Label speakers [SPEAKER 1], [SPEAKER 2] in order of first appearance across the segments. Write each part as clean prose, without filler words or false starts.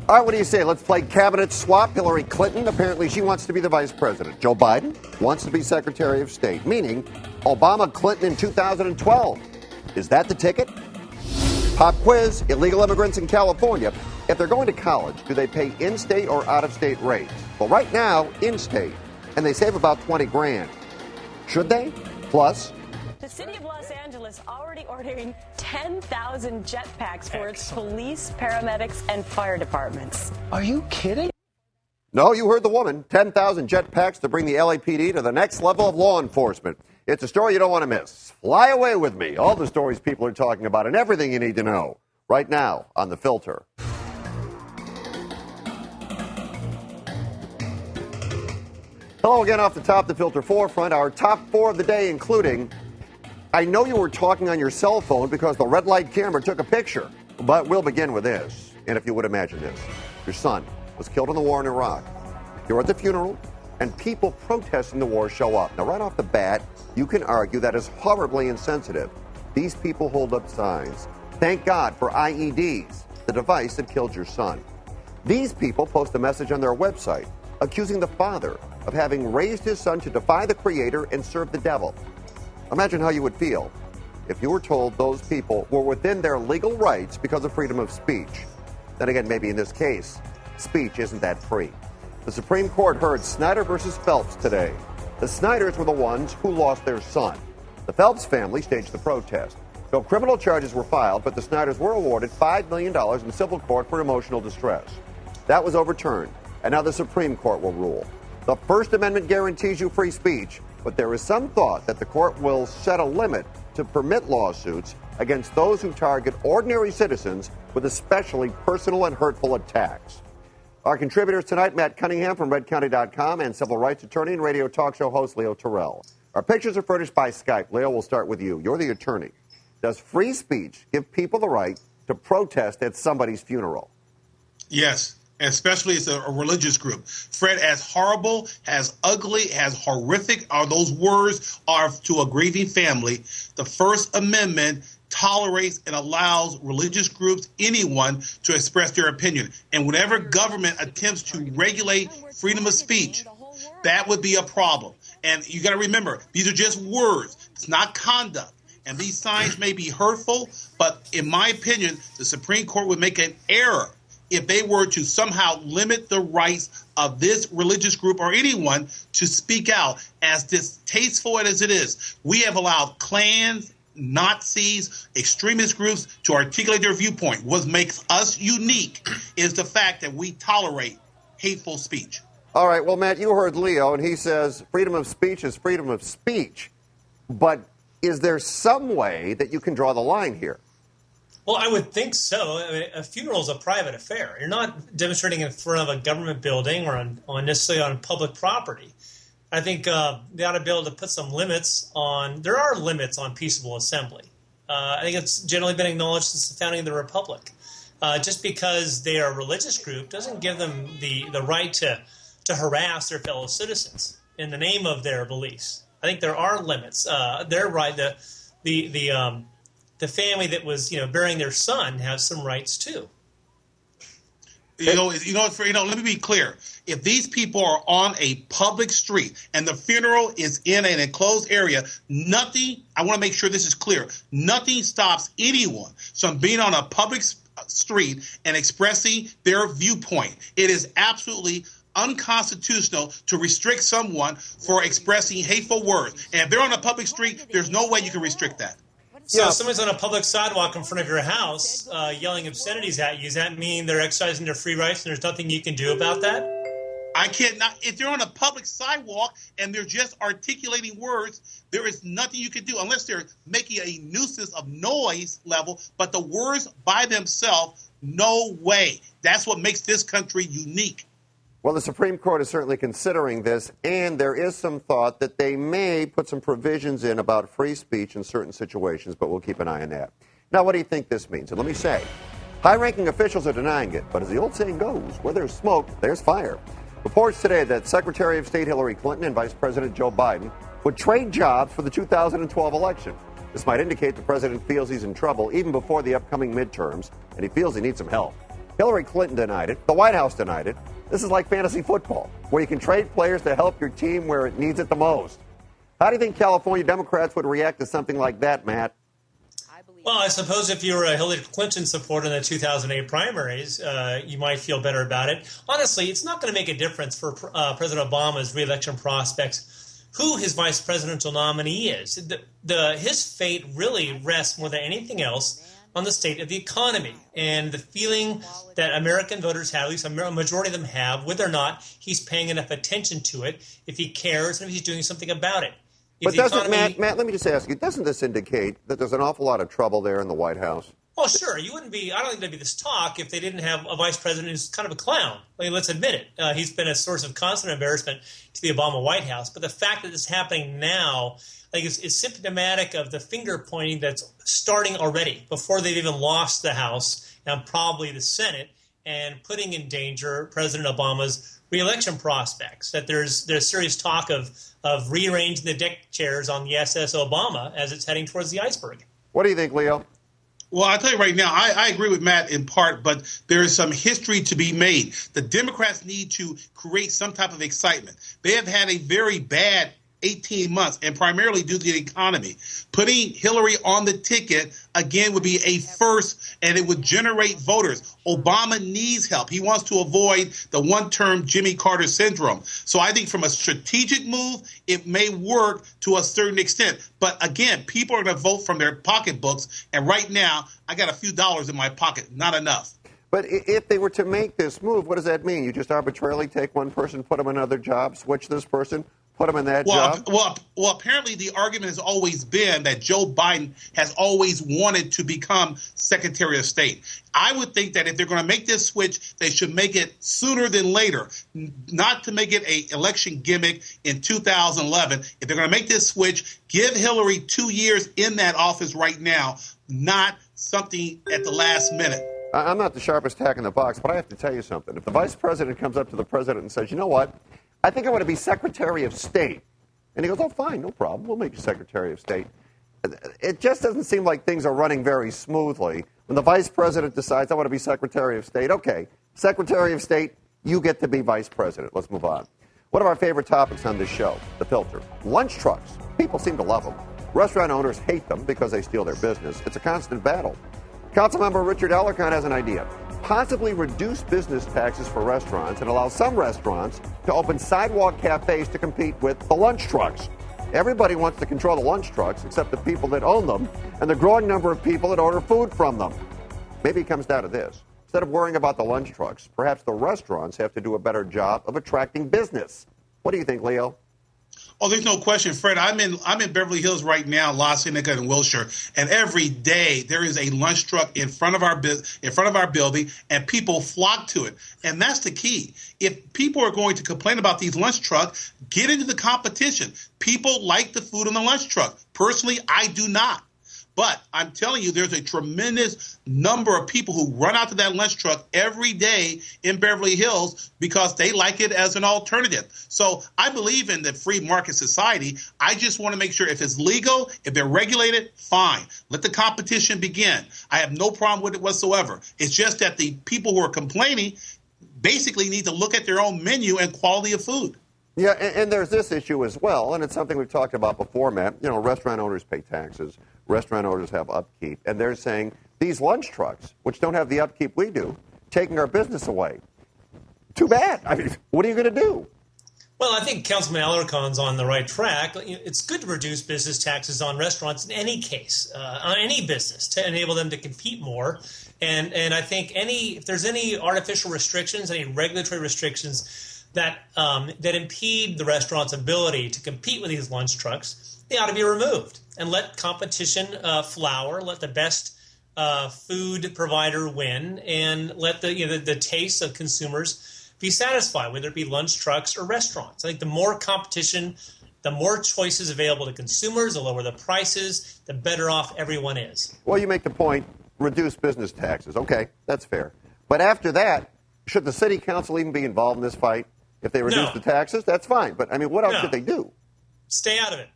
[SPEAKER 1] All right, what do you say? Let's play cabinet swap. Hillary Clinton, apparently she wants to be the vice president. Joe Biden wants to be Secretary of State, meaning Obama Clinton in 2012. Is that the ticket? Pop quiz, illegal immigrants in California. If they're going to college, do they pay in-state or out-of-state rates? Well, right now, in-state, and they save about $20,000. Should they? Plus,
[SPEAKER 2] the city of Los Angeles already ordering 10,000 jetpacks for its police, paramedics, and fire departments.
[SPEAKER 3] Are you kidding?
[SPEAKER 1] No, you heard the woman. 10,000 jetpacks to bring the LAPD to the next level of law enforcement. It's a story you don't want to miss. Fly away with me. All the stories people are talking about and everything you need to know right now on The Filter. Hello again off the top, The Filter forefront. Our top four of the day, including, I know you were talking on your cell phone because the red light camera took a picture. But we'll begin with this. And if you would imagine this, your son was killed in the war in Iraq. You're at the funeral, and people protesting the war show up. Now, right off the bat, you can argue that is horribly insensitive. These people hold up signs. Thank God for IEDs, the device that killed your son. These people post a message on their website accusing the father of having raised his son to defy the Creator and serve the devil. Imagine how you would feel if you were told those people were within their legal rights because of freedom of speech. Then again, maybe in this case, speech isn't that free. The Supreme Court heard Snyder versus Phelps today. The Snyders were the ones who lost their son. The Phelps family staged the protest. No criminal charges were filed, but the Snyders were awarded $5 million in civil court for emotional distress. That was overturned, and now the Supreme Court will rule. The First Amendment guarantees you free speech, but there is some thought that the court will set a limit to permit lawsuits against those who target ordinary citizens with especially personal and hurtful attacks. Our contributors tonight, Matt Cunningham from RedCounty.com and civil rights attorney and radio talk show host Leo Terrell. Our pictures are furnished by Skype. Leo, we'll start with you. You're the attorney. Does free speech give people the right to protest at somebody's funeral?
[SPEAKER 4] Yes, especially as a religious group. Fred, as horrible, as ugly, as horrific are those words are to a grieving family, the First Amendment tolerates and allows religious groups, anyone, to express their opinion. And whenever government attempts to regulate freedom of speech, that would be a problem. And you got to remember, these are just words. It's not conduct. And these signs may be hurtful, but in my opinion, the Supreme Court would make an error if they were to somehow limit the rights of this religious group or anyone to speak out. As distasteful as it is, we have allowed clans, Nazis, extremist groups to articulate their viewpoint. What makes us unique is the fact that we tolerate hateful speech.
[SPEAKER 1] All right, well, Matt, you heard Leo, and he says freedom of speech is freedom of speech. But is there some way that you can draw the line here?
[SPEAKER 5] Well, I would think so. I mean, a funeral is a private affair. You're not demonstrating in front of a government building or necessarily on public property. I think they ought to be able to put some limits on – there are limits on peaceable assembly. I think it's generally been acknowledged since the founding of the Republic. Just because they are a religious group doesn't give them the right to harass their fellow citizens in the name of their beliefs. I think there are limits. Their right, the family that was burying their son has some rights too.
[SPEAKER 4] Let me be clear. If these people are on a public street and the funeral is in an enclosed area, nothing, I want to make sure this is clear, nothing stops anyone from being on a public street and expressing their viewpoint. It is absolutely unconstitutional to restrict someone for expressing hateful words. And if they're on a public street, there's no way you can restrict that.
[SPEAKER 5] So if somebody's on a public sidewalk in front of your house yelling obscenities at you, does that mean they're exercising their free rights and there's nothing you can do about that?
[SPEAKER 4] I can't not. If they're on a public sidewalk and they're just articulating words, there is nothing you can do unless they're making a nuisance of noise level. But the words by themselves, no way. That's what makes this country unique.
[SPEAKER 1] Well, the Supreme Court is certainly considering this, and there is some thought that they may put some provisions in about free speech in certain situations, but we'll keep an eye on that. Now, what do you think this means? And let me say, high-ranking officials are denying it, but as the old saying goes, where there's smoke, there's fire. Reports today that Secretary of State Hillary Clinton and Vice President Joe Biden would trade jobs for the 2012 election. This might indicate the president feels he's in trouble even before the upcoming midterms, and he feels he needs some help. Hillary Clinton denied it. The White House denied it. This is like fantasy football, where you can trade players to help your team where it needs it the most. How do you think California Democrats would react to something like that, Matt?
[SPEAKER 5] Well, I suppose if you were a Hillary Clinton supporter in the 2008 primaries, you might feel better about it. Honestly, it's not going to make a difference for President Obama's re-election prospects who his vice presidential nominee is. His fate really rests more than anything else on the state of the economy and the feeling that American voters have, at least a majority of them have, whether or not he's paying enough attention to it, if he cares, and if he's doing something about it.
[SPEAKER 1] But doesn't, Matt, let me just ask you, doesn't this indicate that there's an awful lot of trouble there in the White House?
[SPEAKER 5] Oh, sure. You wouldn't be, I don't think there'd be this talk if they didn't have a vice president who's kind of a clown. I mean, let's admit it. He's been a source of constant embarrassment to the Obama White House. But the fact that it's happening now, I think, is symptomatic of the finger pointing that's starting already before they've even lost the House and probably the Senate, and putting in danger President Obama's re-election prospects. That there's serious talk of rearranging the deck chairs on the SS Obama as it's heading towards the iceberg.
[SPEAKER 1] What do you think, Leo?
[SPEAKER 4] Well, I'll tell you right now, I agree with Matt in part, but there is some history to be made. The Democrats need to create some type of excitement. They have had a very bad 18 months, and primarily due to the economy. Putting Hillary on the ticket, again, would be a first, and it would generate voters. Obama needs help. He wants to avoid the one-term Jimmy Carter syndrome. So I think from a strategic move, it may work to a certain extent. But again, people are going to vote from their pocketbooks, and right now, I got a few dollars in my pocket, not enough.
[SPEAKER 1] But if they were to make this move, what does that mean? You just arbitrarily take one person, put them in another job, switch this person, put him in that job?
[SPEAKER 4] Well, apparently the argument has always been that Joe Biden has always wanted to become Secretary of State. I would think that if they're going to make this switch, they should make it sooner than later, not to make it an election gimmick in 2011. If they're going to make this switch, give Hillary 2 years in that office right now, not something at the last minute.
[SPEAKER 1] I'm not the sharpest tack in the box, but I have to tell you something. If the vice president comes up to the president and says, you know what, I think I want to be Secretary of State. And he goes, oh, fine, no problem. We'll make you Secretary of State. It just doesn't seem like things are running very smoothly. When the vice president decides, I want to be Secretary of State, okay, Secretary of State, you get to be vice president. Let's move on. One of our favorite topics on this show, the filter. Lunch trucks. People seem to love them. Restaurant owners hate them because they steal their business. It's a constant battle. Councilmember Richard Ellicott has an idea. Possibly reduce business taxes for restaurants and allow some restaurants to open sidewalk cafes to compete with the lunch trucks. Everybody wants to control the lunch trucks except the people that own them and the growing number of people that order food from them. Maybe it comes down to this. Instead of worrying about the lunch trucks, perhaps the restaurants have to do a better job of attracting business. What do you think, Leo?
[SPEAKER 4] Oh, there's no question, Fred. I'm in Beverly Hills right now, La Cienega and Wilshire, and every day there is a lunch truck in front of our building, and people flock to it. And that's the key. If people are going to complain about these lunch trucks, get into the competition. People like the food on the lunch truck. Personally, I do not. But I'm telling you, there's a tremendous number of people who run out to that lunch truck every day in Beverly Hills because they like it as an alternative. So I believe in the free market society. I just want to make sure if it's legal, if they're regulated, fine. Let the competition begin. I have no problem with it whatsoever. It's just that the people who are complaining basically need to look at their own menu and quality of food.
[SPEAKER 1] Yeah, and there's this issue as well, and it's something we've talked about before, Matt. You know, restaurant owners pay taxes. Restaurant owners have upkeep. And they're saying these lunch trucks, which don't have the upkeep we do, taking our business away. Too bad. I mean, what are you going to do?
[SPEAKER 5] Well, I think Councilman Alarcon's on the right track. It's good to reduce business taxes on restaurants in any case, on any business, to enable them to compete more. And I think if there's any artificial restrictions, any regulatory restrictions that impede the restaurant's ability to compete with these lunch trucks, they ought to be removed and let competition flower, let the best food provider win, and let the tastes of consumers be satisfied, whether it be lunch trucks or restaurants. I think the more competition, the more choices available to consumers, the lower the prices, the better off everyone is.
[SPEAKER 1] Well, you make the point, reduce business taxes. Okay, that's fair. But after that, should the city council even be involved in this fight? If they reduce the taxes, that's fine. But, I mean, what else should they do?
[SPEAKER 5] Stay out of it.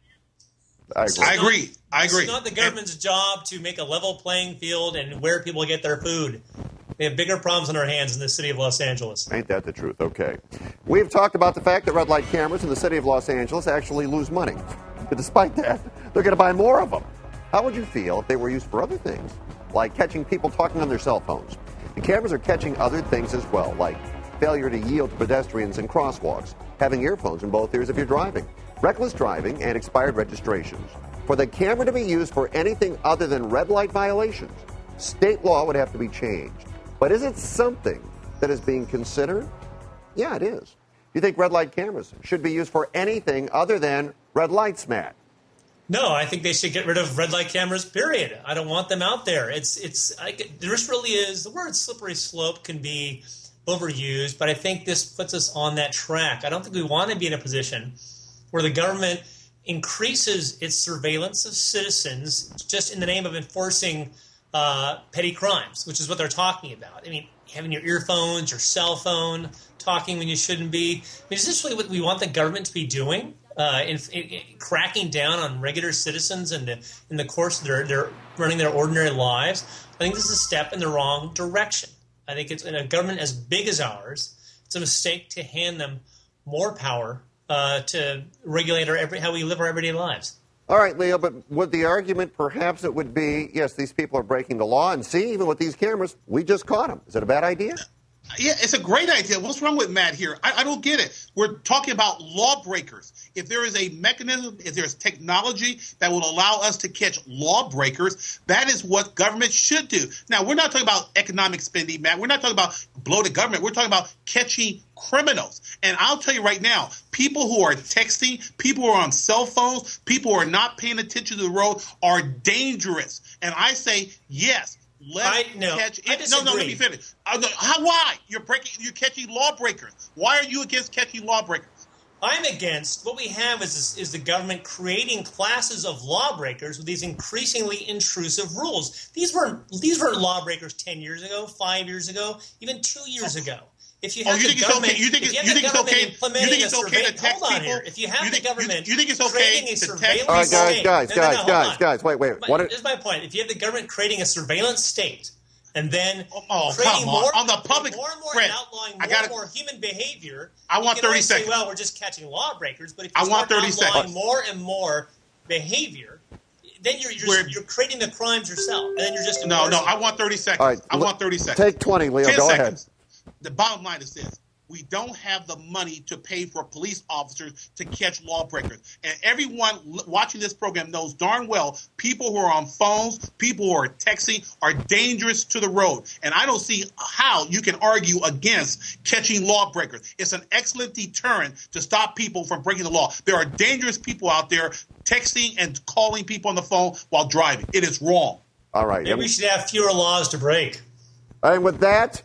[SPEAKER 4] I agree.
[SPEAKER 5] It's not the government's job to make a level playing field and where people get their food. We have bigger problems on our hands in the city of Los Angeles.
[SPEAKER 1] Ain't that the truth? Okay. We've talked about the fact that red light cameras in the city of Los Angeles actually lose money. But despite that, they're going to buy more of them. How would you feel if they were used for other things, like catching people talking on their cell phones? The cameras are catching other things as well, like failure to yield to pedestrians in crosswalks, having earphones in both ears if you're driving, reckless driving, and expired registrations. For the camera to be used for anything other than red light violations, state law would have to be changed. But is it something that is being considered? Yeah, it is. You think red light cameras should be used for anything other than red lights, Matt?
[SPEAKER 5] No, I think they should get rid of red light cameras, period. I don't want them out there. There just really is, the word slippery slope can be overused, but I think this puts us on that track. I don't think we want to be in a position where the government increases its surveillance of citizens just in the name of enforcing petty crimes, which is what they're talking about. I mean, having your earphones, your cell phone, talking when you shouldn't be. I mean, is this really what we want the government to be doing? In cracking down on regular citizens in the course of their running their ordinary lives? I think this is a step in the wrong direction. I think it's in a government as big as ours, it's a mistake to hand them more power to regulate how we live our everyday lives.
[SPEAKER 1] All right, Leo, but would the argument perhaps it would be, yes, these people are breaking the law, and see, even with these cameras, we just caught them. Is it a bad idea?
[SPEAKER 4] Yeah, it's a great idea. What's wrong with Matt here? I don't get it. We're talking about lawbreakers. If there is a mechanism, if there's technology that will allow us to catch lawbreakers, that is what government should do. Now, we're not talking about economic spending, Matt. We're not talking about bloated government. We're talking about catching criminals. And I'll tell you right now, people who are texting, people who are on cell phones, people who are not paying attention to the road are dangerous. And I say, yes. Let me finish. Why? You're catching lawbreakers. Why are you against catching lawbreakers?
[SPEAKER 5] I'm against what we have is the government creating classes of lawbreakers with these increasingly intrusive rules. These weren't lawbreakers 10 years ago, 5 years ago, even 2 years ago. If you have the government,
[SPEAKER 4] you think it's okay to text
[SPEAKER 5] hold on
[SPEAKER 4] people?
[SPEAKER 5] Here. If you have the government,
[SPEAKER 4] you think it's okay
[SPEAKER 5] creating a
[SPEAKER 4] to
[SPEAKER 5] surveillance
[SPEAKER 1] All right,
[SPEAKER 5] state,
[SPEAKER 1] guys, wait.
[SPEAKER 5] Here's my point. If you have the government creating a surveillance state and then
[SPEAKER 4] creating more
[SPEAKER 5] on
[SPEAKER 4] the public,
[SPEAKER 5] more and more
[SPEAKER 4] Fred,
[SPEAKER 5] and outlawing more and more human behavior,
[SPEAKER 4] I want 30 seconds.
[SPEAKER 5] Say, well, we're just catching lawbreakers, but if you start outlawing more and more behavior, then you're creating the crimes yourself, and then you're just
[SPEAKER 4] no. I want 30 seconds.
[SPEAKER 1] All right,
[SPEAKER 4] I want 30 seconds.
[SPEAKER 1] Take 20, Leo.
[SPEAKER 4] 10
[SPEAKER 1] Go
[SPEAKER 4] seconds.
[SPEAKER 1] ahead.
[SPEAKER 4] The bottom line is this. We don't have the money to pay for police officers to catch lawbreakers. And everyone watching this program knows darn well people who are on phones, people who are texting are dangerous to the road. And I don't see how you can argue against catching lawbreakers. It's an excellent deterrent to stop people from breaking the law. There are dangerous people out there texting and calling people on the phone while driving. It is wrong.
[SPEAKER 1] All right.
[SPEAKER 5] Maybe we should have fewer laws to break.
[SPEAKER 1] And with that,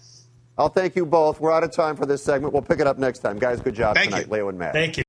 [SPEAKER 1] I'll thank you both. We're out of time for this segment. We'll pick it up next time. Guys, good job
[SPEAKER 4] Thank
[SPEAKER 1] tonight,
[SPEAKER 4] you.
[SPEAKER 1] Leo and Matt.
[SPEAKER 5] Thank you.